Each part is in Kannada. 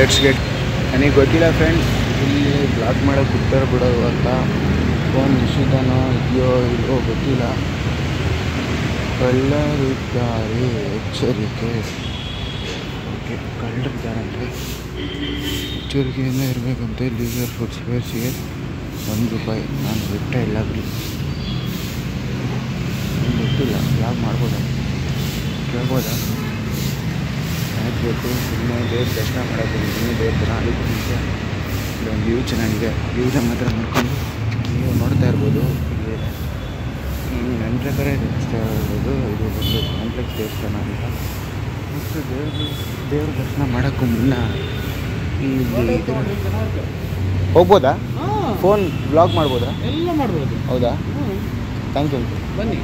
Let's get. ನನಗೆ ಗೊತ್ತಿಲ್ಲ ಫ್ರೆಂಡ್ಸ್, ಇಲ್ಲಿ ಬ್ಲಾಗ್ ಮಾಡೋಕ್ಕೆ ಬಿಡ್ತಾರೋ ಬಿಡೋದು ಅಂತ. ಫೋನ್ ನಿಷಿದ್ಧನೋ ಇದೆಯೋ ಇಲ್ಲವೋ ಗೊತ್ತಿಲ್ಲ. ಕಳ್ಳರಿದ್ದಾರೆ, ಎಚ್ಚರಿಕೆ. ಓಕೆ, ಕಳ್ಳರಿದ್ದಾರಂತೆ, ಎಚ್ಚರಿಕೆಯಿಂದ ಇರಬೇಕಂತೆ. ಲೀಗಲ್ ಫುಟ್ವೇರ್ಸಿಗೆ ₹1. ನಾನು ಬಿಟ್ಟೆ ಇಲ್ಲ ಬಿಡಿ, ಗೊತ್ತಿಲ್ಲ. ಬ್ಲಾಗ್ ಮಾಡ್ಬೋದಾ, ಕೇಳ್ಬೋದಾ? ಆಗಬೇಕು. ಸುಮ್ಮನೆ ದೇವ್ರ ದರ್ಶನ ಮಾಡೋದು, ಇನ್ನೂ ದೇವ್ರ ಥರ ಅಲ್ಲಿಂದ ಇಲ್ಲೊಂದು ವ್ಯೂ ಚೆನ್ನಾಗಿದೆ. ವ್ಯೂನ ಮಾತ್ರ ನೋಡ್ಕೊಂಡು ನೀವು ನೋಡ್ತಾ ಇರ್ಬೋದು. ಇಲ್ಲಿ ನನ್ನ ಪ್ರಕಾರ ಇರ್ಬೋದು, ಇದು ಒಂದು ಕಾಂಪ್ಲೆಕ್ಸ್ ದೇವಸ್ಥಾನ ಅಂತ. ಮತ್ತು ದೇವ್ರ ದರ್ಶನ ಮಾಡೋಕ್ಕೂ ಮುನ್ನ ಇಲ್ಲಿ ಹೋಗ್ಬೋದಾ? ಫೋನ್ ಬ್ಲಾಗ್ ಮಾಡ್ಬೋದಾ? ಎಲ್ಲ ಮಾಡ್ಬೋದು. ಹೌದಾ? Thank you. ಬನ್ನಿ.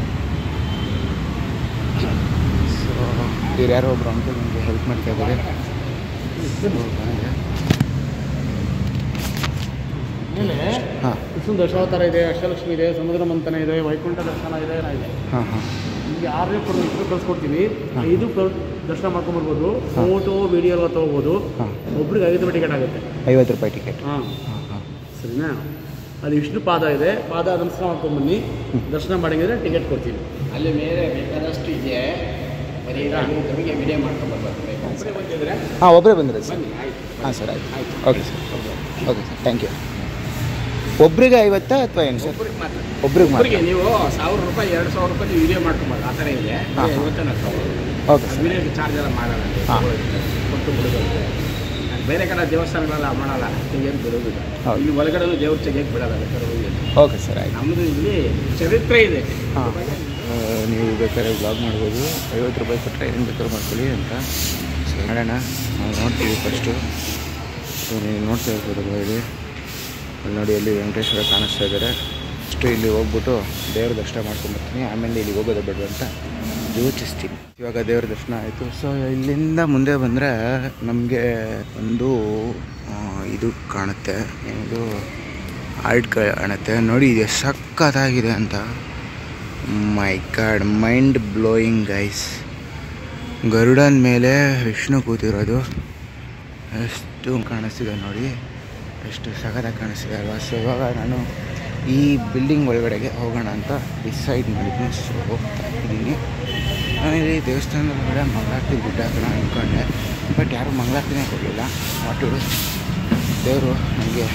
ಸೊ ಇವ್ರು ಯಾರೋ ಒಬ್ರು ಅಂಕಲ್ ನಿಮಗೆ ಹೆಲ್ಪ್ ಮಾಡ್ತಾ ಇದ್ದಾರೆ. ಆಮೇಲೆ ವಿಷ್ಣು ದಶಾವತಾರ ಇದೆ, ಅಷ್ಟಲಕ್ಷ್ಮಿ ಇದೆ, ಸಮುದ್ರ ಮಂಥನ ಇದೆ, ವೈಕುಂಠ ದರ್ಶನ ಇದೆ, ಇದೆ. ನಿಮಗೆ 6 ಕಳಿಸ್ಕೊಡ್ತೀವಿ. 5 ದರ್ಶನ ಮಾಡ್ಕೊಂಬರ್ಬೋದು. ಫೋಟೋ ವಿಡಿಯೋ ಎಲ್ಲ ತೊಗೋಬೋದು. ಒಬ್ರಿಗೆ ₹50 ಟಿಕೆಟ್ ಆಗುತ್ತೆ. ₹50 ಟಿಕೆಟ್. ಸರಿನಾ? ಅಲ್ಲಿ ವಿಷ್ಣು ಪಾದ ಇದೆ, ಪಾದ ನಮಸ್ಕಾರ ಮಾಡ್ಕೊಂಡ್ಬನ್ನಿ. ದರ್ಶನ ಮಾಡಿದ್ರೆ ಟಿಕೆಟ್ ಕೊಡ್ತೀವಿ. ಅಲ್ಲಿ ಮೇಲೆ ಬೇಕಾದಷ್ಟು ಇದೆ. ಬರೀ ನಮಗೆ ವಿಡಿಯೋ ಮಾಡ್ಕೊಂಡ್ಬರ್ಬೇಕು. ಒಬ್ಬರೇ ಬಂದರೆ ಸರ್? ಹಾಂ ಸರ್, ಆಯಿತು. Okay sir, okay sir, thank you. ಒಬ್ರಿಗೆ 50 ಅಥವಾ ಏನು ಸರ್? ಒಬ್ರಿಗೆ ನೀವು ₹1000 ₹2000 ನೀವು ವಿಡಿಯೋ ಮಾಡ್ಕೊಂಬಾರ್ದು. ಆ ಥರ ಇದೆ. 50 ಓಕೆ ಸರ್. ವಿಡಿಯೋಗೆ ಚಾರ್ಜ್ ಎಲ್ಲ ಮಾಡಲ್ಲ. ಕೊಟ್ಟು ಬಿಡೋದು. ಬೇರೆ ಕಡೆ ದೇವಸ್ಥಾನಗಳೆಲ್ಲ ಮಾಡಲ್ಲ, ತೆಗಿಯೋದು ಬಿಡೋದಿಲ್ಲ. ಇಲ್ಲಿ ಒಳಗಡೆ ದೇವ್ರ ತೆಗಿಯೋಕ್ಕೆ ಬಿಡಲ್ಲ. ಓಕೆ ಸರ್, ಆಯ್ತು. ನಮ್ಮದು ಇಲ್ಲಿ ಚರಿತ್ರೆ ಇದೆ. ನೀವು ಬೇಕಾದ್ರೆ ಬ್ಲಾಗ್ ಮಾಡ್ಬೋದು. ₹50 ಕೊಟ್ಟರೆ ಏನು ಬೇಕಾದ್ರೂ ಮಾಡ್ಕೊಳ್ಳಿ ಅಂತ. ಸೊ ಮಾಡೋಣ, ನಾವು ನೋಡ್ತೀವಿ ಫಸ್ಟು. ಸೊ ನೀವು ನೋಡ್ತಾ ಇರ್ಬೋದು ಹೇಳಿ, ಅಲ್ಲಿ ನೋಡಿ, ಅಲ್ಲಿ ವೆಂಕಟೇಶ್ವರ ಕಾಣಿಸ್ತಾ ಇದ್ದಾರೆ. ಅಷ್ಟು ಇಲ್ಲಿ ಹೋಗ್ಬಿಟ್ಟು ದೇವ್ರ ದರ್ಶನ ಮಾಡ್ಕೊಂಡ್ಬರ್ತೀನಿ. ಆಮೇಲೆ ಇಲ್ಲಿಗೆ ಹೋಗೋದು ಬೇಡ ಅಂತ ಯೋಚಿಸ್ತೀನಿ. ಇವಾಗ ದೇವ್ರ ದರ್ಶನ ಆಯಿತು. ಸೊ ಇಲ್ಲಿಂದ ಮುಂದೆ ಬಂದರೆ ನಮಗೆ ಒಂದು ಇದು ಕಾಣುತ್ತೆ, ಇದು ಆರ್ಟ್ ಕಾಣುತ್ತೆ. ನೋಡಿ, ಇದು ಸಖತ್ತಾಗಿದೆ ಅಂತ. ಮೈ ಗಾಡ್, ಮೈಂಡ್ ಬ್ಲೋಯಿಂಗ್ ಗೈಸ್. ಗರುಡನ ಮೇಲೆ ವಿಷ್ಣು ಕೂತಿರೋದು ಎಷ್ಟು ಕಾಣಿಸ್ತಿದೆ ನೋಡಿ, ಎಷ್ಟು ಸಖತ್ತಾಗಿ ಕಾಣಿಸ್ತಿದೆ ಅಲ್ವಾ? ಸೊ ಇವಾಗ ನಾನು ಈ ಬಿಲ್ಡಿಂಗ್ ಒಳಗಡೆಗೆ ಹೋಗೋಣ ಅಂತ ಡಿಸೈಡ್ ಮಾಡಿದ್ದೀನಿ. ಸೊ ಹೋಗ್ತಾ ಇದ್ದೀನಿ. ನಾನು ಇಲ್ಲಿ ದೇವಸ್ಥಾನದ ಒಳಗಡೆ ಮಂಗಳಾರತಿ ಗುಡ್ಡ ಹಾಕೋಣ ಅಂದ್ಕೊಂಡೆ, ಬಟ್ ಯಾರೂ ಮಂಗಳಾರತಿನೇ ಕೊಡಲಿಲ್ಲ. ಮಾಟೂರು ದೇವರು ನನಗೆ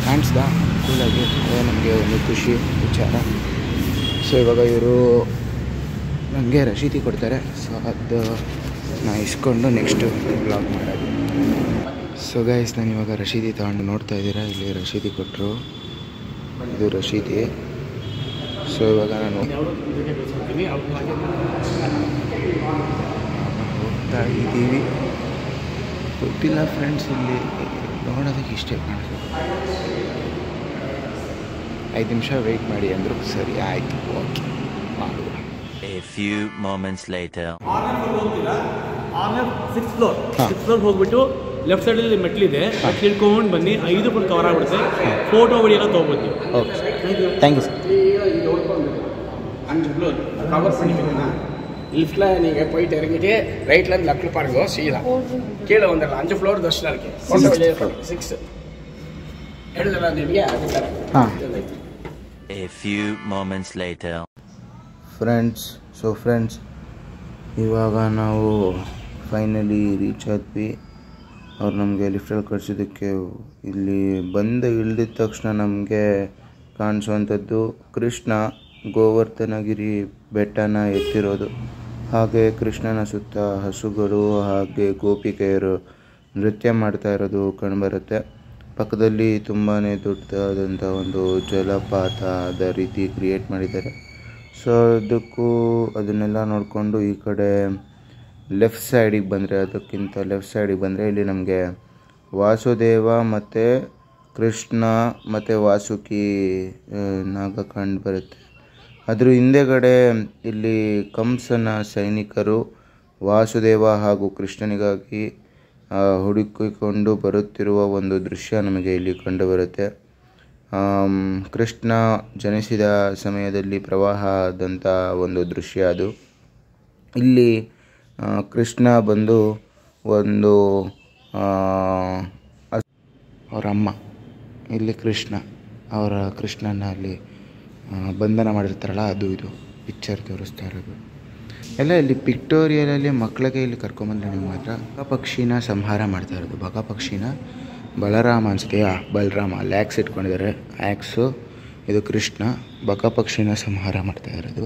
ಕಾಣಿಸ್ದ ಕೂಲಾಗಿ. ಅದೇ ನಮಗೆ ಒಂದು ಖುಷಿ ವಿಚಾರ. ಸೊ ಇವಾಗ ಇವರು ನನಗೆ ರಸೀದಿ ಕೊಡ್ತಾರೆ. ಸೊ ಅದು ನಾನು ಇಸ್ಕೊಂಡು ನೆಕ್ಸ್ಟು ಬ್ಲಾಗ್ ಮಾಡೋದು. ಸೊ ಗೈಸ್, ನಾನು ಇವಾಗ ರಸೀದಿ ತಗೊಂಡು ನೋಡ್ತಾ ಇದ್ದೀರಾ, ಇಲ್ಲಿ ರಸೀದಿ ಕೊಟ್ಟರು. ಇದು ರಸೀದಿ. ಸೊ ಇವಾಗ ನಾನು ಹೋಗ್ತಾ ಇದ್ದೀವಿ. ಗೊತ್ತಿಲ್ಲ ಫ್ರೆಂಡ್ಸ್, ಇಲ್ಲಿ ನೋಡೋದಕ್ಕೆ ಇಷ್ಟೇ ಕಾಣಿಸ್ತು. 5 ನಿಮಿಷ ವೆಯ್ಟ್ ಮಾಡಿ ಅಂದರು. ಸರಿ, ಆಯಿತು, ಓಕೆ ಮಾಡುವ. A few moments later. 6th floor ಹೋಗ್ಬಿಟ್ಟು ಲೆಫ್ಟ್ ಸೈಡಲ್ಲಿ ಮೆಟ್ಲಿದೆ, ತಿಳ್ಕೊಂಡು ಬನ್ನಿ. 5 ಫುಲ್ ಕವರ್ ಆಗ್ಬಿಡುತ್ತೆ. ಫೋಟೋ ವಿಡಿಯೋ ಎಲ್ಲ ತೊಗೋಬೋದು ನೀವು. Okay, thank you sir. 5 floor cover பண்ணிக்கோங்க. லிஃப்ட்ல நீங்க போயிட்டு இறங்கிட்டு ரைட்ல இருந்து லெஃப்ட்ல பாருங்க, சீதா கீழே வந்துடலாம். 5 ஃப்ளோர் தர்ஷனா இருக்கு. 6 எழுதலாம் ನಿಮಗೆ. ಅದು correct. A few moments later. Friends ಇವಾಗ ನಾವು ಫೈನಲಿ ರೀಚ್ ಆದ್ವಿ. ಅವ್ರು ನಮಗೆ ಲಿಫ್ಟಲ್ಲಿ ಕಳಿಸಿದ್ದಕ್ಕೆ ಇಲ್ಲಿ ಬಂದು ಇಳಿದ ತಕ್ಷಣ ನಮಗೆ ಕಾಣಿಸುವಂಥದ್ದು ಕೃಷ್ಣ ಗೋವರ್ಧನಗಿರಿ ಬೆಟ್ಟನ ಎತ್ತಿರೋದು. ಹಾಗೆ ಕೃಷ್ಣನ ಸುತ್ತ ಹಸುಗಳು ಹಾಗೆ ಗೋಪಿಕೆಯರು ನೃತ್ಯ ಮಾಡ್ತಾ ಇರೋದು ಕಂಡುಬರುತ್ತೆ. ಪಕ್ಕದಲ್ಲಿ ತುಂಬಾ ದೊಡ್ಡದಾದಂಥ ಒಂದು ಜಲಪಾತದ ರೀತಿ ಕ್ರಿಯೇಟ್ ಮಾಡಿದ್ದಾರೆ. ಸೊ ಅದನ್ನೆಲ್ಲ ನೋಡಿಕೊಂಡು ಈ ಕಡೆ ಲೆಫ್ಟ್ ಸೈಡಿಗೆ ಬಂದರೆ ಇಲ್ಲಿ ನಮಗೆ ವಾಸುದೇವ ಮತ್ತು ಕೃಷ್ಣ ಮತ್ತು ವಾಸುಕಿ ನಾಗ ಕಂಡು ಬರುತ್ತೆ. ಅದ್ರ ಹಿಂದೆಗಡೆ ಇಲ್ಲಿ ಕಂಸನ ಸೈನಿಕರು ವಾಸುದೇವ ಹಾಗೂ ಕೃಷ್ಣನಿಗಾಗಿ ಹುಡುಕಿಕೊಂಡು ಬರುತ್ತಿರುವ ಒಂದು ದೃಶ್ಯ ನಮಗೆ ಇಲ್ಲಿ ಕಂಡುಬರುತ್ತೆ. ಕೃಷ್ಣ ಜನಿಸಿದ ಸಮಯದಲ್ಲಿ ಪ್ರವಾಹ ಆದಂಥ ಒಂದು ದೃಶ್ಯ ಅದು. ಇಲ್ಲಿ ಕೃಷ್ಣ ಬಂದು ಒಂದು ಅವರ ಅಮ್ಮ, ಇಲ್ಲಿ ಕೃಷ್ಣ, ಅವರ ಕೃಷ್ಣನ ಅಲ್ಲಿ ಬಂಧನ ಮಾಡಿರ್ತಾರಲ್ಲ ಅದು ಇದು ಪಿಕ್ಚರ್ ತೋರಿಸ್ತಾ ಇರೋದು ಎಲ್ಲ. ಇಲ್ಲಿ ಪಿಕ್ಟೋರಿಯಲಲ್ಲಿ ಮಕ್ಕಳಿಗೆ ಇಲ್ಲಿ ಕರ್ಕೊಂಬಂದ್ರೆ ನೀವು ಮಾತ್ರ ಬಕಪಕ್ಷಿನ ಸಂಹಾರ ಮಾಡ್ತಾ ಇರೋದು. ಬಕಪಕ್ಷಿನ ಬಲರಾಮ ಅನಿಸುತ್ತೆ, ಬಲರಾಮ ಅಲ್ಲಿ ಆ್ಯಕ್ಸ್ ಇಟ್ಕೊಂಡಿದ್ದಾರೆ, ಆ್ಯಕ್ಸು, ಇದು ಕೃಷ್ಣ, ಬಕಪಕ್ಷಿನ ಸಂಹಾರ ಮಾಡ್ತಾ ಇರೋದು.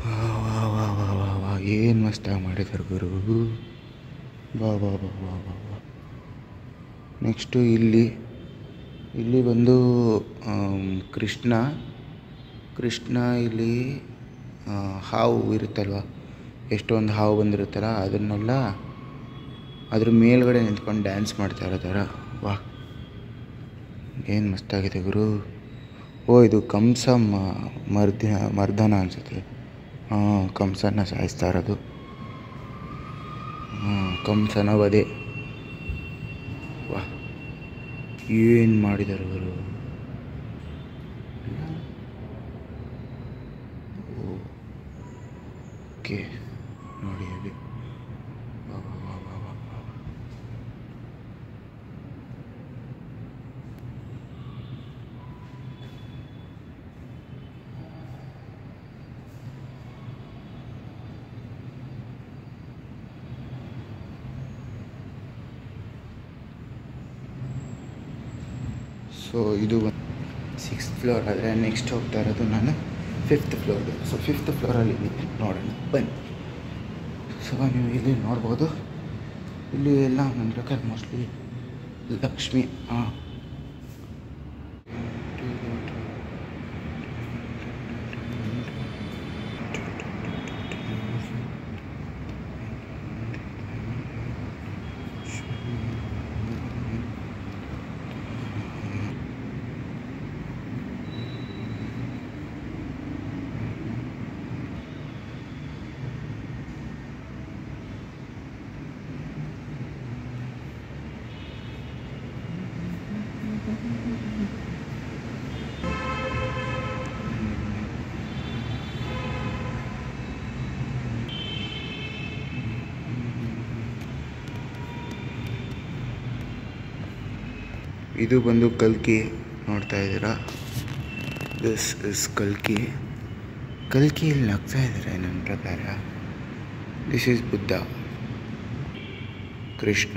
ವಾ ವಾ ವಾ ವಾ ವಾ ಏನು ಮಸ್ತಾಗಿ ಮಾಡಿದ್ದಾರೆ ಗುರು. ಬಾ ಬಾ ಬಾ ಬಾ ಬಾ ಬಾ. ನೆಕ್ಸ್ಟು ಇಲ್ಲಿ ಬಂದು ಕೃಷ್ಣ ಇಲ್ಲಿ ಹಾವು ಇರುತ್ತಲ್ವ, ಎಷ್ಟೊಂದು ಹಾವು ಬಂದಿರುತ್ತಲ್ಲ ಅದನ್ನೆಲ್ಲ ಅದ್ರ ಮೇಲ್ಗಡೆ ನಿಂತ್ಕೊಂಡು ಡ್ಯಾನ್ಸ್ ಮಾಡ್ತಾ ಇರೋ ಥರ. ವಾ ಏನು ಮಸ್ತಾಗಿದೆ ಗುರು. ಓ ಇದು ಕಂಸ ಮರ್ದನ ಅನಿಸುತ್ತೆ. ಕಂಸನ ಸಾಯಿಸ್ತಾ ಇರೋದು. ಕಂಸನ ವಧೆ. ವಾ ಏನು ಮಾಡಿದ್ದಾರೆ ಗುರು. ಓಕೆ ನೋಡಿ ಅಲ್ಲಿ ಸೊ ಇದು 6th ಫ್ಲೋರ್ ಆದರೆ ನೆಕ್ಸ್ಟ್ ಹೋಗ್ತಾ ಇರೋದು ನಾನು 5th ಫ್ಲೋರ್ಗೆ. ಸೊ 5th ಫ್ಲೋರಲ್ಲಿ ನೋಡೋಣ ಬನ್ನಿ. ಸೊ ನೀವು ಇಲ್ಲಿ ನೋಡ್ಬೋದು, ಇಲ್ಲಿ ಎಲ್ಲ ನನ್ನ ಪ್ರಕಾರ ಮೋಸ್ಟ್ಲಿ ಲಕ್ಷ್ಮಿ. ಇದು ಬಂದು ಕಲ್ಕಿ ನೋಡ್ತಾ ಇದ್ದೀರಾ. ದಿಸ್ ಇಸ್ ಕಲ್ಕಿ. ಕಲ್ಕಿಯಲ್ಲಿ ನಗ್ತಾ ಇದ್ದಾರೆ ನನ್ನ ಪ್ರಕಾರ. ದಿಸ್ ಈಸ್ ಬುದ್ಧ, ಕೃಷ್ಣ,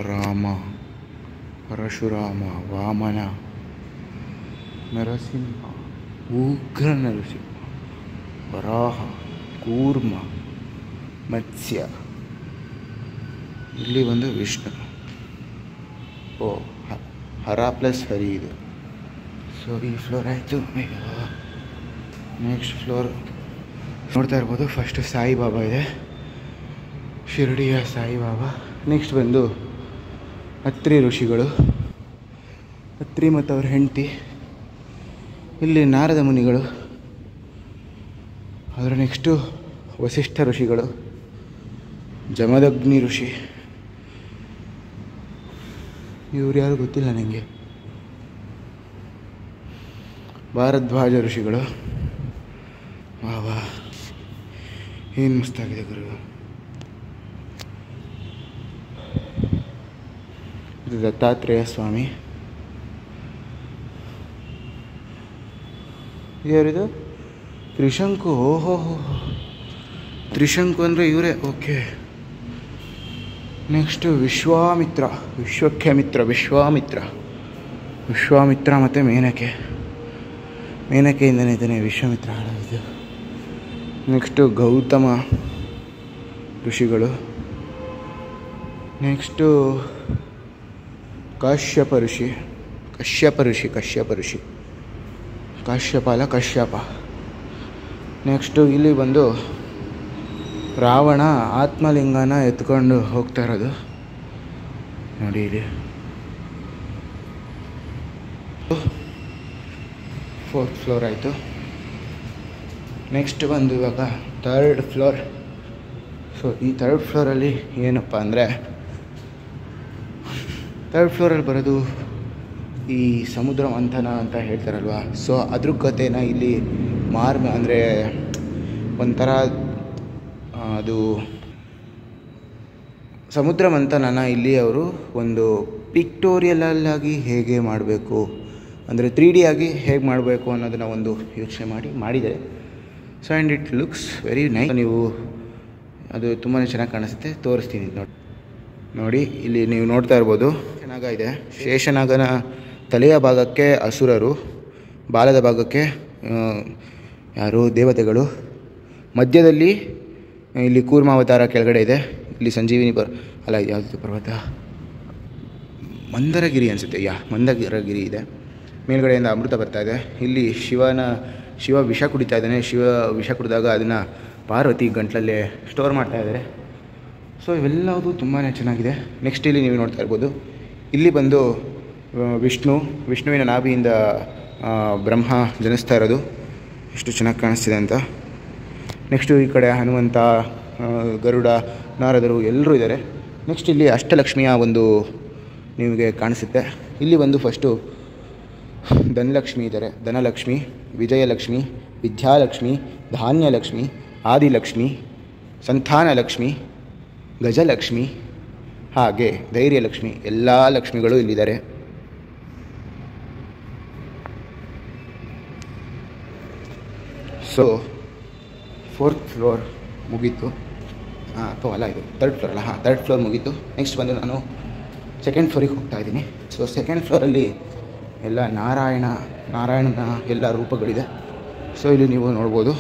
ರಾಮ, ಪರಶುರಾಮ, ವಾಮನ, ನರಸಿಂಹ, ಉಗ್ರ ನರಸಿಂಹ, ವರಾಹ, ಕೂರ್ಮ, ಮತ್ಸ್ಯ. ಇಲ್ಲಿ ಒಂದು ವಿಷ್ಣು. ಓ ಹರ ಪ್ಲಸ್ ಹರಿ ಇದು. ಸೊ ಈ ಫ್ಲೋರ್ ಆಯಿತು. ನೆಕ್ಸ್ಟ್ ಫ್ಲೋರ್ ನೋಡ್ತಾ ಇರ್ಬೋದು. ಫಸ್ಟು ಸಾಯಿಬಾಬಾ ಇದೆ, ಶಿರಡಿಯ ಸಾಯಿಬಾಬಾ. ನೆಕ್ಸ್ಟ್ ಬಂದು ಅತ್ರಿ ಋಷಿಗಳು, ಅತ್ರಿ ಮತ್ತು ಅವ್ರ ಹೆಂಡತಿ. ಇಲ್ಲಿ ನಾರದ ಮುನಿಗಳು. ಅದರ ನೆಕ್ಸ್ಟು ವಸಿಷ್ಠ ಋಷಿಗಳು, ಜಮದಗ್ನಿ ಋಷಿ, ಇವ್ರು ಯಾರು ಗೊತ್ತಿಲ್ಲ ನನಗೆ, ಭಾರದ್ವಾಜ ಋಷಿಗಳು. ವಾ ಏನು ಮಸ್ತಾಗಿದೆ ಗುರು. ಇದು ದತ್ತಾತ್ರೇಯ ಸ್ವಾಮಿ. ಯಾರಿದು? ತ್ರಿಶಂಕು. ಓಹೋ ತ್ರಿಶಂಕು ಅಂದರೆ ಇವರೇ. ಓಕೆ. ನೆಕ್ಸ್ಟು ವಿಶ್ವಾಮಿತ್ರ, ವಿಶ್ವಕ್ಕೆ ಮಿತ್ರ, ವಿಶ್ವಾಮಿತ್ರ ಮತ್ತು ಮೇನಕೆಯಿಂದನೇ ಇದ್ದಾನೆ ವಿಶ್ವಾಮಿತ್ರ ಹಾಳಾಗಿದ್ದು. ನೆಕ್ಸ್ಟು ಗೌತಮ ಋಷಿಗಳು. ನೆಕ್ಸ್ಟು ಕಾಶ್ಯಪ ಋಷಿ. ಕಾಶ್ಯಪ. ನೆಕ್ಸ್ಟು ಇಲ್ಲಿ ಬಂದು ರಾವಣ ಆತ್ಮಲಿಂಗನ ಎತ್ಕೊಂಡು ಹೋಗ್ತಾ ಇರೋದು ನೋಡಿ ಇಲ್ಲಿ. 4th ಫ್ಲೋರ್ ಆಯಿತು. ನೆಕ್ಸ್ಟ್ ಬಂದು ಇವಾಗ 3rd ಫ್ಲೋರ್. ಸೊ ಈ 3rd ಫ್ಲೋರಲ್ಲಿ ಏನಪ್ಪ ಅಂದರೆ, 3rd ಫ್ಲೋರಲ್ಲಿ ಬರೋದು ಈ ಸಮುದ್ರ ಮಂಥನ ಅಂತ ಹೇಳ್ತಾರಲ್ವ. ಸೊ ಅದ್ರ ಕಥೆನ ಇಲ್ಲಿ ಅಂದರೆ ಒಂಥರ ಅದು ಸಮುದ್ರ ಮಂಥನನ ಇಲ್ಲಿ ಅವರು ಒಂದು ಪಿಕ್ಟೋರಿಯಲಾಗಿ ಹೇಗೆ ಮಾಡಬೇಕು ಅಂದರೆ 3D ಆಗಿ ಹೇಗೆ ಮಾಡಬೇಕು ಅನ್ನೋದನ್ನು ಒಂದು ಯೋಚನೆ ಮಾಡಿದ್ದಾರೆ. So and it looks very nice. ನೀವು ಅದು ತುಂಬಾ ಚೆನ್ನಾಗಿ ಕಾಣಿಸುತ್ತೆ, ತೋರಿಸ್ತೀನಿ ನೋಡಿ. ಇಲ್ಲಿ ನೀವು ನೋಡ್ತಾ ಇರ್ಬೋದು ಶೇಷನಾಗ ಇದೆ. ಶೇಷನಾಗನ ತಲೆಯ ಭಾಗಕ್ಕೆ ಅಸುರರು, ಬಾಲದ ಭಾಗಕ್ಕೆ ಯಾರು ದೇವತೆಗಳು, ಮಧ್ಯದಲ್ಲಿ ಇಲ್ಲಿ ಕೂರ್ಮಾವತಾರ ಕೆಳಗಡೆ ಇದೆ. ಇಲ್ಲಿ ಸಂಜೀವಿನಿ ಅಲ್ಲ ಯಾವುದು ಪರ್ವತ, ಮಂದರಗಿರಿ ಅನಿಸುತ್ತೆ, ಮಂದರಗಿರಿ ಇದೆ. ಮೇಲ್ಗಡೆಯಿಂದ ಅಮೃತ ಬರ್ತಾ ಇದೆ. ಇಲ್ಲಿ ಶಿವ ವಿಷ ಕುಡಿತಾ ಇದ್ದಾನೆ. ಶಿವ ವಿಷ ಕುಡಿದಾಗ ಅದನ್ನು ಪಾರ್ವತಿ ಗಂಟ್ಲಲ್ಲೇ ಸ್ಟೋರ್ ಮಾಡ್ತಾ ಇದ್ದಾರೆ. ಸೊ ಇವೆಲ್ಲವೂ ತುಂಬಾ ಚೆನ್ನಾಗಿದೆ. ನೆಕ್ಸ್ಟ್ ಇಲ್ಲಿ ನೀವು ನೋಡ್ತಾ ಇರ್ಬೋದು, ಇಲ್ಲಿ ಬಂದು ವಿಷ್ಣುವಿನ ನಾಭಿಯಿಂದ ಬ್ರಹ್ಮ ಜನಿಸ್ತಾ ಇರೋದು ಎಷ್ಟು ಚೆನ್ನಾಗಿ ಕಾಣಿಸ್ತಿದೆ ಅಂತ. ನೆಕ್ಸ್ಟು ಈ ಕಡೆ ಹನುಮಂತ, ಗರುಡ, ನಾರದರು ಎಲ್ಲರೂ ಇದ್ದಾರೆ. ನೆಕ್ಸ್ಟ್ ಇಲ್ಲಿ ಅಷ್ಟಲಕ್ಷ್ಮಿಯ ಒಂದು ನಿಮಗೆ ಕಾಣಿಸುತ್ತೆ. ಇಲ್ಲಿ ಬಂದು ಫಸ್ಟು ಧನಲಕ್ಷ್ಮಿ ಇದ್ದಾರೆ. ಧನಲಕ್ಷ್ಮಿ, ವಿಜಯಲಕ್ಷ್ಮಿ, ವಿದ್ಯಾಲಕ್ಷ್ಮಿ, ಧಾನ್ಯಲಕ್ಷ್ಮಿ, ಆದಿಲಕ್ಷ್ಮಿ, ಸಂತಾನಲಕ್ಷ್ಮಿ, ಗಜಲಕ್ಷ್ಮಿ, ಹಾಗೆ ಧೈರ್ಯಲಕ್ಷ್ಮಿ, ಎಲ್ಲ ಲಕ್ಷ್ಮಿಗಳು ಇಲ್ಲಿದ್ದಾರೆ. ಸೊ 4th ಫ್ಲೋರ್ ಮುಗೀತು. ಅಥವಾ ಅಲ್ಲ, ಇದು 3rd ಫ್ಲೋರ್ ಅಲ್ಲ, 3rd ಫ್ಲೋರ್ ಮುಗೀತು. ನೆಕ್ಸ್ಟ್ ಬಂದು ನಾನು 2nd ಫ್ಲೋರಿಗೆ ಹೋಗ್ತಾ ಇದ್ದೀನಿ. ಸೊ 2nd ಫ್ಲೋರಲ್ಲಿ ಎಲ್ಲ ನಾರಾಯಣನ ಎಲ್ಲ ರೂಪಗಳಿದೆ. ಸೊ ಇಲ್ಲಿ ನೀವು ನೋಡ್ಬೋದು,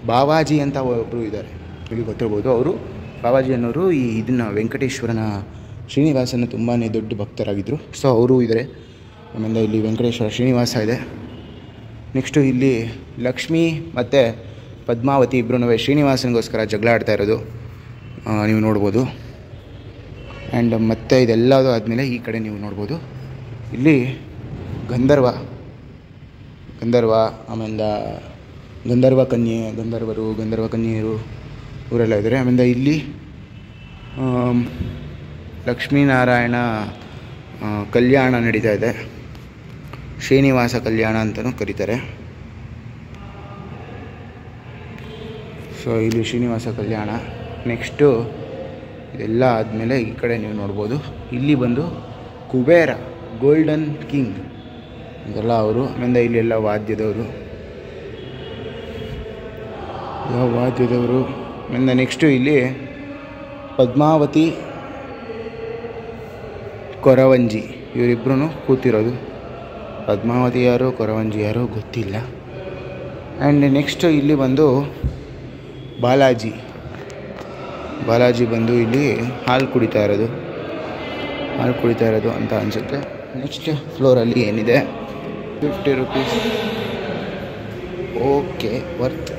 ಬಾವಾಜಿ ಅಂತ ಒಬ್ಬರು ಇದ್ದಾರೆ, ಇಲ್ಲಿ ಗೊತ್ತಿರ್ಬೋದು. ಬಾವಾಜಿ ಅನ್ನೋರು ಇದನ್ನು ವೆಂಕಟೇಶ್ವರನ ಶ್ರೀನಿವಾಸನ ತುಂಬಾ ದೊಡ್ಡ ಭಕ್ತರಾಗಿದ್ದರು. ಸೊ ಅವರು ಇದ್ದಾರೆ. ಆಮೇಲೆ ಇಲ್ಲಿ ವೆಂಕಟೇಶ್ವರ ಶ್ರೀನಿವಾಸ ಇದೆ. ನೆಕ್ಸ್ಟು ಇಲ್ಲಿ ಲಕ್ಷ್ಮೀ ಮತ್ತು ಪದ್ಮಾವತಿ ಇಬ್ಬರೂ ಶ್ರೀನಿವಾಸನಿಗೋಸ್ಕರ ಜಗಳ ಆಡ್ತಾ ಇರೋದು ನೀವು ನೋಡ್ಬೋದು. ಆ್ಯಂಡ್ ಮತ್ತೆ ಇದೆಲ್ಲದು ಆದಮೇಲೆ ಈ ಕಡೆ ನೀವು ನೋಡ್ಬೋದು, ಇಲ್ಲಿ ಗಂಧರ್ವ, ಆಮೇಲೆ ಗಂಧರ್ವ ಕನ್ಯೆಯರು ಇವರೆಲ್ಲ ಇದ್ದಾರೆ. ಆಮೇಲೆ ಇಲ್ಲಿ ಲಕ್ಷ್ಮೀನಾರಾಯಣ ಕಲ್ಯಾಣ ನಡೀತಾ ಇದೆ. ಶ್ರೀನಿವಾಸ ಕಲ್ಯಾಣ ಅಂತಲೂ ಕರೀತಾರೆ. ಸೊ ಇಲ್ಲಿ ಶ್ರೀನಿವಾಸ ಕಲ್ಯಾಣ. ನೆಕ್ಸ್ಟು ಇದೆಲ್ಲ ಆದಮೇಲೆ ಈ ಕಡೆ ನೀವು ನೋಡ್ಬೋದು, ಇಲ್ಲಿ ಬಂದು ಕುಬೇರ, ಗೋಲ್ಡನ್ ಕಿಂಗ್ ಇದೆಲ್ಲ ಅವರು. ಆಮೇಲೆ ಇಲ್ಲಿ ಎಲ್ಲ ವಾದ್ಯದವರು. ಆಮೇಲೆ ನೆಕ್ಸ್ಟು ಇಲ್ಲಿ ಪದ್ಮಾವತಿ, ಕೊರವಂಜಿ ಇವರಿಬ್ಬರೂ ಕೂತಿರೋದು. ಪದ್ಮಾವತಿ ಯಾರು, ಕೊರವಂಜಿ ಯಾರು ಗೊತ್ತಿಲ್ಲ. ಆ್ಯಂಡ್ ನೆಕ್ಸ್ಟ್ ಇಲ್ಲಿ ಬಂದು ಬಾಲಾಜಿ ಬಂದು ಇಲ್ಲಿ ಹಾಲು ಕುಡಿತಾ ಇರೋದು ಅಂತ ಅನಿಸುತ್ತೆ. ನೆಕ್ಸ್ಟ್ ಫ್ಲೋರಲ್ಲಿ ಏನಿದೆ, 50 ರೂಪೀಸ್. Okay, worth.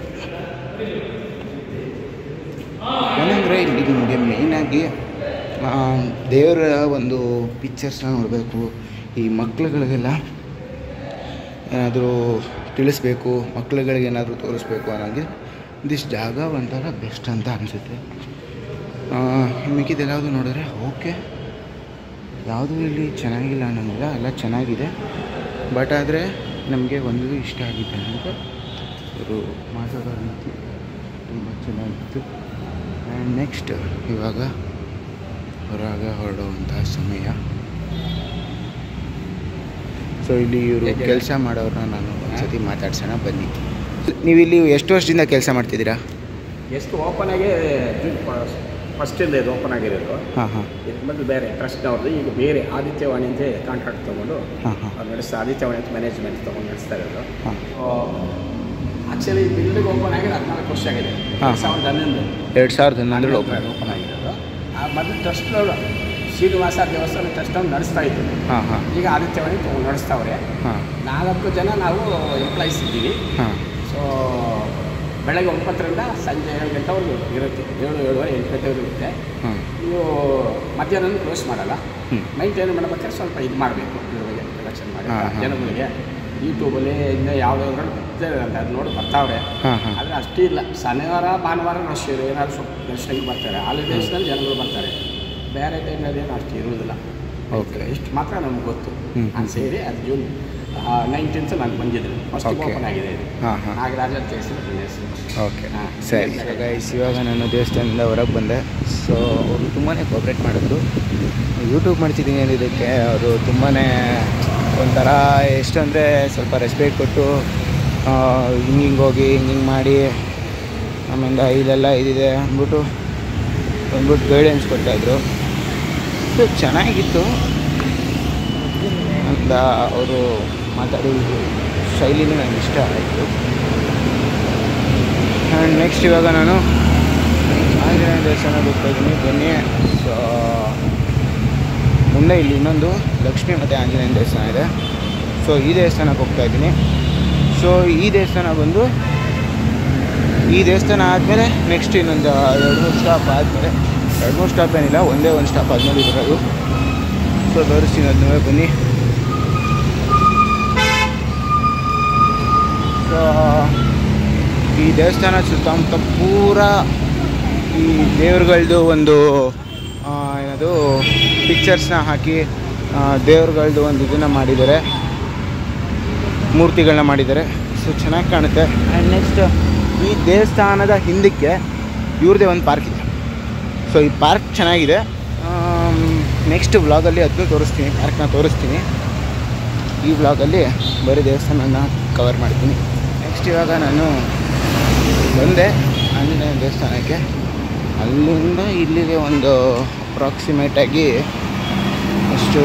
ಏನಂದರೆ ಇಲ್ಲಿ ನಿಮಗೆ ಮೇಯ್ನಾಗಿ ದೇವರ ಒಂದು ಪಿಕ್ಚರ್ಸ್ನ ನೋಡಬೇಕು. ಈ ಮಕ್ಳುಗಳಿಗೆಲ್ಲ ಏನಾದರೂ ತಿಳಿಸ್ಬೇಕು, ಮಕ್ಳುಗಳಿಗೆ ಏನಾದರೂ ತೋರಿಸ್ಬೇಕು ಅನ್ನೋಂಗೆ ಇದಿಷ್ಟು ಜಾಗ ಒಂಥರ ಬೆಸ್ಟ್ ಅಂತ ಅನಿಸುತ್ತೆ. ಮಿಕ್ಕಿದೆಲ್ಲವುದು ನೋಡಿದ್ರೆ ಓಕೆ, ಯಾವುದೂ ಇಲ್ಲಿ ಚೆನ್ನಾಗಿಲ್ಲ ಅನ್ನೋಂಗಿಲ್ಲ, ಎಲ್ಲ ಚೆನ್ನಾಗಿದೆ. ಬಟ್ ಆದರೆ ನಮಗೆ ಒಂದು ಇಷ್ಟ ಆಗಿದೆ ಅಂತ ಅವರು ಮಾತಾಡೋ ರೀತಿ ತುಂಬ ಚೆನ್ನಾಗಿತ್ತು. ಆ್ಯಂಡ್ ನೆಕ್ಸ್ಟ್ ಇವಾಗ ಹೊರಗೆ ಹೊರಡುವಂಥ ಸಮಯ. ಸೊ ಇಲ್ಲಿ ಇವರು ಕೆಲಸ ಮಾಡೋರನ್ನ ನಾನು ಒಂದ್ಸತಿ ಮಾತಾಡ್ಸೋಣ ಬನ್ನಿ. ನೀವು ಇಲ್ಲಿ ಎಷ್ಟು ವರ್ಷದಿಂದ ಕೆಲಸ ಮಾಡ್ತಿದ್ದೀರಾ? ಎಷ್ಟು ಓಪನ್ ಆಗಿ ಫಸ್ಟಿಂದ ಇದು ಓಪನ್ ಆಗಿರೋದು. ಇದಕ್ಕೆ ಮೊದಲು ಬೇರೆ ಟ್ರಸ್ಟ್ನವ್ರದ್ದು, ಈಗ ಬೇರೆ ಆದಿತ್ಯವಾಣಿ ಅಂತ ಕಾಂಟ್ರಾಕ್ಟ್ ತೊಗೊಂಡು ಅವ್ರು ನಡೆಸ್ತಾ, ಆದಿತ್ಯವಾಣಿ ಅಂತ ಮ್ಯಾನೇಜ್ಮೆಂಟ್ ತೊಗೊಂಡು ನಡೆಸ್ತಾ ಇರೋದು. ಆ್ಯಕ್ಚುಲಿ ಬಿಲ್ಡಿಂಗ್ ಓಪನ್ ಆಗಿ 14 ವರ್ಷ ಆಗಿದೆ. 2011 ಓಪನ್ ಆಗಿರೋದು. ಮೊದಲು ಟ್ರಸ್ಟ್ನವರು ಶ್ರೀನಿವಾಸ ದೇವಸ್ಥಾನ ಟ್ರಸ್ಟನ್ನು ನಡೆಸ್ತಾ ಇದ್ದೀವಿ. ಈಗ ಆದಿತ್ಯವಾಣಿ ನಡೆಸ್ತಾವ್ರೆ. 4 ಜನ ನಾವು ಎಂಪ್ಲಾಯೀಸ್ ಇದ್ದೀವಿ. ಸೊ ಬೆಳಗ್ಗೆ 9ರಿಂದ ಸಂಜೆ 7 ಗಂಟೆವರೆಗೂ ಇರುತ್ತೆ. 7:30 8 ಗಂಟೆವರೆಗೂ ಇರುತ್ತೆ. ನೀವು ಮಧ್ಯಾಹ್ನ ಕ್ಲೋಸ್ ಮಾಡಲ್ಲ. ಮೈಂಟೈನ್ ಮಾಡಬೇಕಾದ್ರೆ ಸ್ವಲ್ಪ ಇದು ಮಾಡಬೇಕು, ಕಲೆಕ್ಷನ್ ಮಾಡಿ ಜನಗಳಿಗೆ. ಯೂಟ್ಯೂಬಲ್ಲಿ ಇನ್ನು ಯಾವುದಾದ್ರೂ ಅಂತ ಅದು ನೋಡಿ ಬರ್ತಾವ್ರೆ. ಆದರೆ ಅಷ್ಟೇ ಇಲ್ಲ. ಶನಿವಾರ ಭಾನುವಾರ ರಶ್ ಏನಾದ್ರು ಸ್ವಲ್ಪ ದರ್ಶನಕ್ಕೆ ಬರ್ತಾರೆ. ಹಾಲಿಡೇಸ್ನಲ್ಲಿ ಜನಗಳು ಬರ್ತಾರೆ. ಬೇರೆ ಟೈಮ್ನಲ್ಲಿ ಏನು ಅಷ್ಟು ಇರುವುದಿಲ್ಲ. ಓಕೆ, ಇಷ್ಟು ಮಾತ್ರ ನಮ್ಗೆ ಗೊತ್ತು. ನಾನು ಸೇರಿ ಅದು ಜೂನ್ 19 ನಾನು ಬಂದಿದ್ದೆ ಫಸ್ಟ್ Okay. ಓಪನ್ ಆಗಿದೆ ಇದು ಹಾಂ ಹಾಂ ನಾಗರಾಜ ಅಂತ ಹೆಸರು ನನ್ನ ಹೆಸರು. ಓಕೆ ಸರಿ ಗೈಸ್, ಇವಾಗ ನಾನು ದೇವಸ್ಥಾನದಿಂದ ಹೊರಗೆ ಬಂದೆ. ಸೊ ಅವರು ತುಂಬಾ ಕೋಆಪ್ರೇಟ್ ಮಾಡಿದ್ರು. ಯೂಟ್ಯೂಬ್ ಮಾಡ್ತಿದ್ದೀನಿ ಇದಕ್ಕೆ ಅವರು ತುಂಬಾ ಒಂಥರ ಎಷ್ಟು ಅಂದರೆ ಸ್ವಲ್ಪ ರೆಸ್ಪೆಕ್ಟ್ ಕೊಟ್ಟು ಹಿಂಗೆ ಹೋಗಿ ಹಿಂಗೆ ಮಾಡಿ ಆಮೇಲೆ ಇಲ್ಲೆಲ್ಲ ಇದಿದೆ ಅಂದ್ಬಿಟ್ಟು ಗೈಡೆನ್ಸ್ ಕೊಡ್ತಾಯಿದ್ರು. ಸೊ ಚೆನ್ನಾಗಿತ್ತು ಅಂತ ಅವರು ಮಾತಾಡಿ ಶೈಲಿನೂ ನನಗೆ ಇಷ್ಟ ಆಯಿತು. ಆ್ಯಂಡ್ ನೆಕ್ಸ್ಟ್ ಇವಾಗ ನಾನು ಆಂಜನೇಯ ದೇವಸ್ಥಾನಕ್ಕೆ ಹೋಗ್ತಾಯಿದ್ದೀನಿ. ಬನ್ನಿ. ಸೊ ಮುಂದೆ ಇಲ್ಲಿ ಇನ್ನೊಂದು ಲಕ್ಷ್ಮೀ ಮತ್ತು ಆಂಜನೇಯ ದೇವಸ್ಥಾನ ಇದೆ. ಸೊ ಈ ದೇವಸ್ಥಾನಕ್ಕೆ ಹೋಗ್ತಾಯಿದ್ದೀನಿ. ಸೊ ಈ ದೇವಸ್ಥಾನ ಬಂದು ಈ ದೇವಸ್ಥಾನ ಆದಮೇಲೆ ನೆಕ್ಸ್ಟ್ ಇನ್ನೊಂದು 2-3 ಸ್ಟಾಪ್ ಆದಮೇಲೆ 2-3 ಸ್ಟಾಪ್ ಏನಿಲ್ಲ, ಒಂದೇ ಒಂದು ಸ್ಟಾಪ್ ಆದಮೇಲೆ ಬರೋದು. ಸೊ ತೋರಿಸ್ತೀನಿ ಅದನ್ನ, ಬನ್ನಿ. ಸೊ ಈ ದೇವಸ್ಥಾನ ಸುತ್ತಮುತ್ತ ಪೂರ ಈ ದೇವ್ರುಗಳದ್ದು ಒಂದು ಏನದು ಪಿಕ್ಚರ್ಸ್ನ ಹಾಕಿ ದೇವ್ರುಗಳದ್ದು ಒಂದು ಇದನ್ನು ಮಾಡಿದ್ದಾರೆ, ಮೂರ್ತಿಗಳನ್ನ ಮಾಡಿದ್ದಾರೆ. ಸೊ ಚೆನ್ನಾಗಿ ಕಾಣುತ್ತೆ. ಆ್ಯಂಡ್ ನೆಕ್ಸ್ಟ್ ಈ ದೇವಸ್ಥಾನದ ಹಿಂದಕ್ಕೆ ಇವ್ರದ್ದೇ ಒಂದು ಪಾರ್ಕ್ ಇದೆ. ಸೊ ಈ ಪಾರ್ಕ್ ಚೆನ್ನಾಗಿದೆ. ನೆಕ್ಸ್ಟ್ ವ್ಲಾಗಲ್ಲಿ ಅದನ್ನು ತೋರಿಸ್ತೀನಿ, ಪಾರ್ಕ್ನ ತೋರಿಸ್ತೀನಿ. ಈ ವ್ಲಾಗಲ್ಲಿ ಬರೀ ದೇವಸ್ಥಾನನ ಕವರ್ ಮಾಡ್ತೀನಿ. ನೆಕ್ಸ್ಟ್ ಇವಾಗ ನಾನು ಬಂದೆ ಆಂಜನೇಯ ದೇವಸ್ಥಾನಕ್ಕೆ. ಅಲ್ಲಿಂದ ಇಲ್ಲಿಗೆ ಒಂದು ಅಪ್ರಾಕ್ಸಿಮೇಟಾಗಿ ಅಷ್ಟು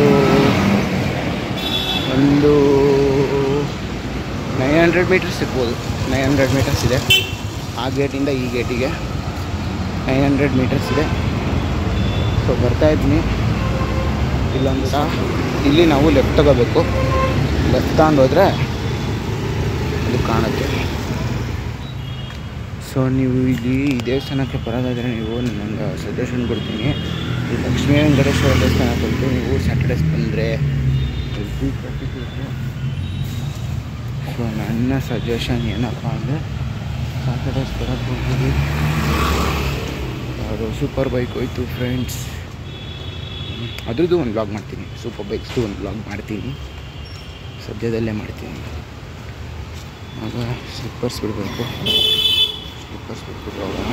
ಒಂದು 900 ಮೀಟರ್ಸ್ ಇರ್ಬೋದು. 900 ಮೀಟರ್ಸ್ ಇದೆ. ಆ ಗೇಟಿಂದ ಈ ಗೇಟಿಗೆ 900 ಮೀಟರ್ಸ್ ಇದೆ. ಸೊ ಬರ್ತಾಯಿದ್ದೀನಿ. ಇಲ್ಲೊಂದು ಇಲ್ಲಿ ನಾವು ಲೆಫ್ಟ್ ತಗೋಬೇಕು. ಲೆಫ್ಟ್ ತಗೊಂಡು ಹೋದರೆ ಅದು ಕಾಣುತ್ತೆ. ಸೊ ನೀವು ಇಲ್ಲಿ ಈ ದೇವಸ್ಥಾನಕ್ಕೆ ಬರೋದಾದರೆ ನೀವು ನಾನೊಂದು ಸಜೆಷನ್ ಕೊಡ್ತೀನಿ. ಈ ಲಕ್ಷ್ಮೀ ವೆಂಕಟೇಶ್ವರ ದೇವಸ್ಥಾನ ಕೊಟ್ಟು ನೀವು ಸ್ಯಾಟರ್ಡೇಸ್ ಬಂದರೆ ಟ್ರಾಫಿಕ್ ಇರುತ್ತೆ. ಸೊ ನನ್ನ ಸಜೆಷನ್ ಏನಪ್ಪ ಅಂದರೆ ಸ್ಯಾಟರ್ಡೇಸ್ ಬರೋಕ್ಕೆ ಹೋಗ್ಬೋದು. ಅದು ಸೂಪರ್ ಬೈಕ್ ಹೋಯ್ತು ಫ್ರೆಂಡ್ಸ್. ಅದ್ರದ್ದು ಒಂದು ವ್ಲಾಗ್ ಮಾಡ್ತೀನಿ. ಸೂಪರ್ ಬೈಕ್ಸ್ದು ಒಂದು ವ್ಲಾಗ್ ಮಾಡ್ತೀನಿ, ಸದ್ಯದಲ್ಲೇ ಮಾಡ್ತೀನಿ. ಆಗ ಸ್ಲಿಪ್ಪರ್ಸ್ ಬಿಡಬೇಕು. ಸ್ಲಿಪ್ಪರ್ಸ್ ಬಿಟ್ಬಿಟ್ಟು ಹೋಗೋಣ.